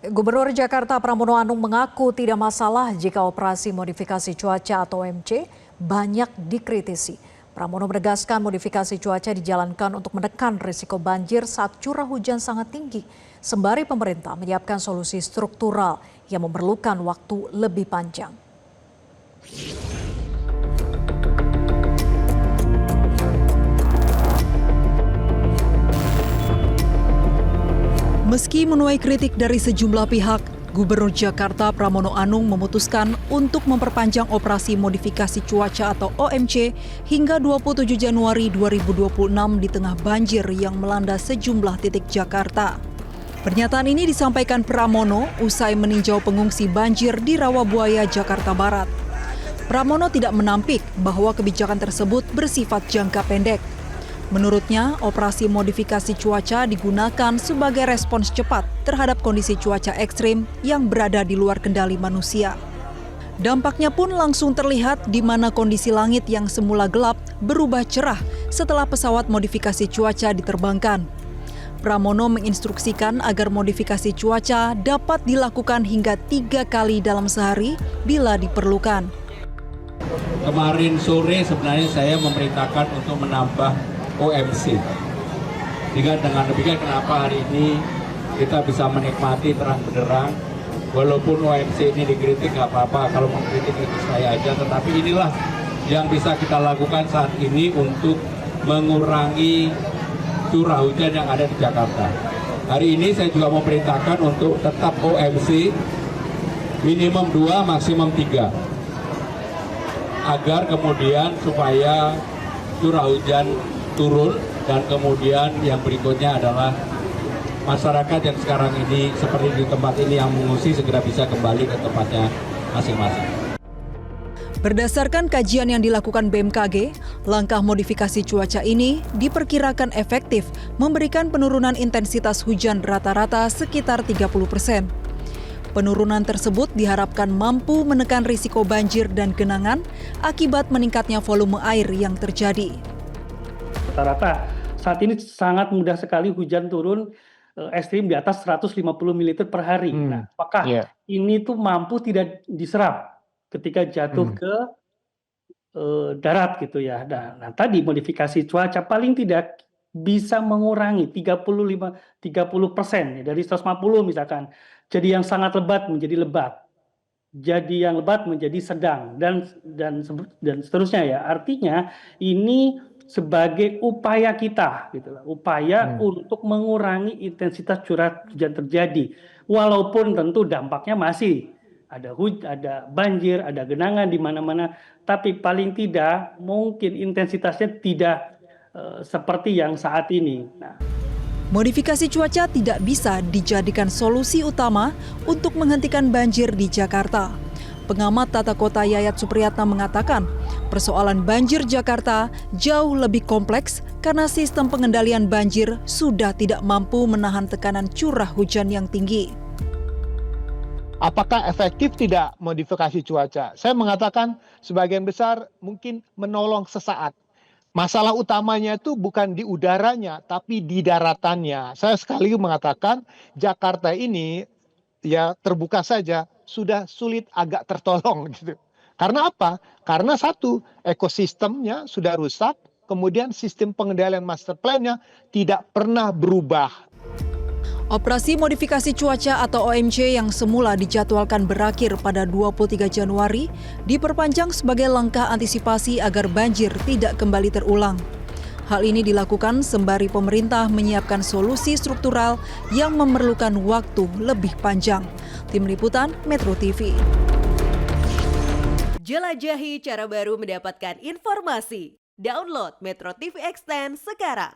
Gubernur Jakarta Pramono Anung mengaku tidak masalah jika operasi modifikasi cuaca atau OMC banyak dikritisi. Pramono menegaskan modifikasi cuaca dijalankan untuk menekan risiko banjir saat curah hujan sangat tinggi. Sembari pemerintah menyiapkan solusi struktural yang memerlukan waktu lebih panjang. Meski menuai kritik dari sejumlah pihak, Gubernur Jakarta Pramono Anung memutuskan untuk memperpanjang operasi modifikasi cuaca atau OMC hingga 27 Januari 2026 di tengah banjir yang melanda sejumlah titik Jakarta. Pernyataan ini disampaikan Pramono usai meninjau pengungsi banjir di Rawabuaya, Jakarta Barat. Pramono tidak menampik bahwa kebijakan tersebut bersifat jangka pendek. Menurutnya, operasi modifikasi cuaca digunakan sebagai respons cepat terhadap kondisi cuaca ekstrim yang berada di luar kendali manusia. Dampaknya pun langsung terlihat di mana kondisi langit yang semula gelap berubah cerah setelah pesawat modifikasi cuaca diterbangkan. Pramono menginstruksikan agar modifikasi cuaca dapat dilakukan hingga 3 kali dalam sehari bila diperlukan. Kemarin sore sebenarnya saya memerintahkan untuk menambah OMC. Dengan demikian kenapa hari ini kita bisa menikmati terang benderang. Walaupun OMC ini dikritik nggak apa-apa, kalau mengkritik itu saya aja. Tetapi inilah yang bisa kita lakukan saat ini untuk mengurangi curah hujan yang ada di Jakarta. Hari ini saya juga memerintahkan untuk tetap OMC minimum 2, maksimum 3. Agar kemudian supaya curah hujan turun, dan kemudian yang berikutnya adalah masyarakat yang sekarang ini seperti di tempat ini yang mengungsi segera bisa kembali ke tempatnya masing-masing. Berdasarkan kajian yang dilakukan BMKG, langkah modifikasi cuaca ini diperkirakan efektif memberikan penurunan intensitas hujan rata-rata sekitar 30%. Penurunan tersebut diharapkan mampu menekan risiko banjir dan genangan akibat meningkatnya volume air yang terjadi. Rata-rata saat ini sangat mudah sekali hujan turun ekstrim di atas 150 ml per hari. Nah, apakah ini tuh mampu tidak diserap ketika jatuh ke darat gitu ya. Nah, tadi modifikasi cuaca paling tidak bisa mengurangi 30% ya, dari 150 misalkan. Jadi yang sangat lebat menjadi lebat. Jadi yang lebat menjadi sedang dan seterusnya ya. Artinya ini sebagai upaya kita gitu lah, upaya untuk mengurangi intensitas curah hujan terjadi, walaupun tentu dampaknya masih ada banjir, ada genangan di mana-mana, tapi paling tidak mungkin intensitasnya tidak seperti yang saat ini. Modifikasi cuaca tidak bisa dijadikan solusi utama untuk menghentikan banjir di Jakarta. Pengamat tata kota Yayat Supriyatna mengatakan, persoalan banjir Jakarta jauh lebih kompleks karena sistem pengendalian banjir sudah tidak mampu menahan tekanan curah hujan yang tinggi. Apakah efektif tidak modifikasi cuaca? Saya mengatakan sebagian besar mungkin menolong sesaat. Masalah utamanya itu bukan di udaranya, tapi di daratannya. Saya sekali mengatakan Jakarta ini ya terbuka saja sudah sulit agak tertolong gitu. Karena apa? Karena satu, ekosistemnya sudah rusak, kemudian sistem pengendalian master plan-nya tidak pernah berubah. Operasi modifikasi cuaca atau OMC yang semula dijadwalkan berakhir pada 23 Januari diperpanjang sebagai langkah antisipasi agar banjir tidak kembali terulang. Hal ini dilakukan sembari pemerintah menyiapkan solusi struktural yang memerlukan waktu lebih panjang. Tim Liputan Metro TV. Jelajahi cara baru mendapatkan informasi. Download Metro TV Extend sekarang.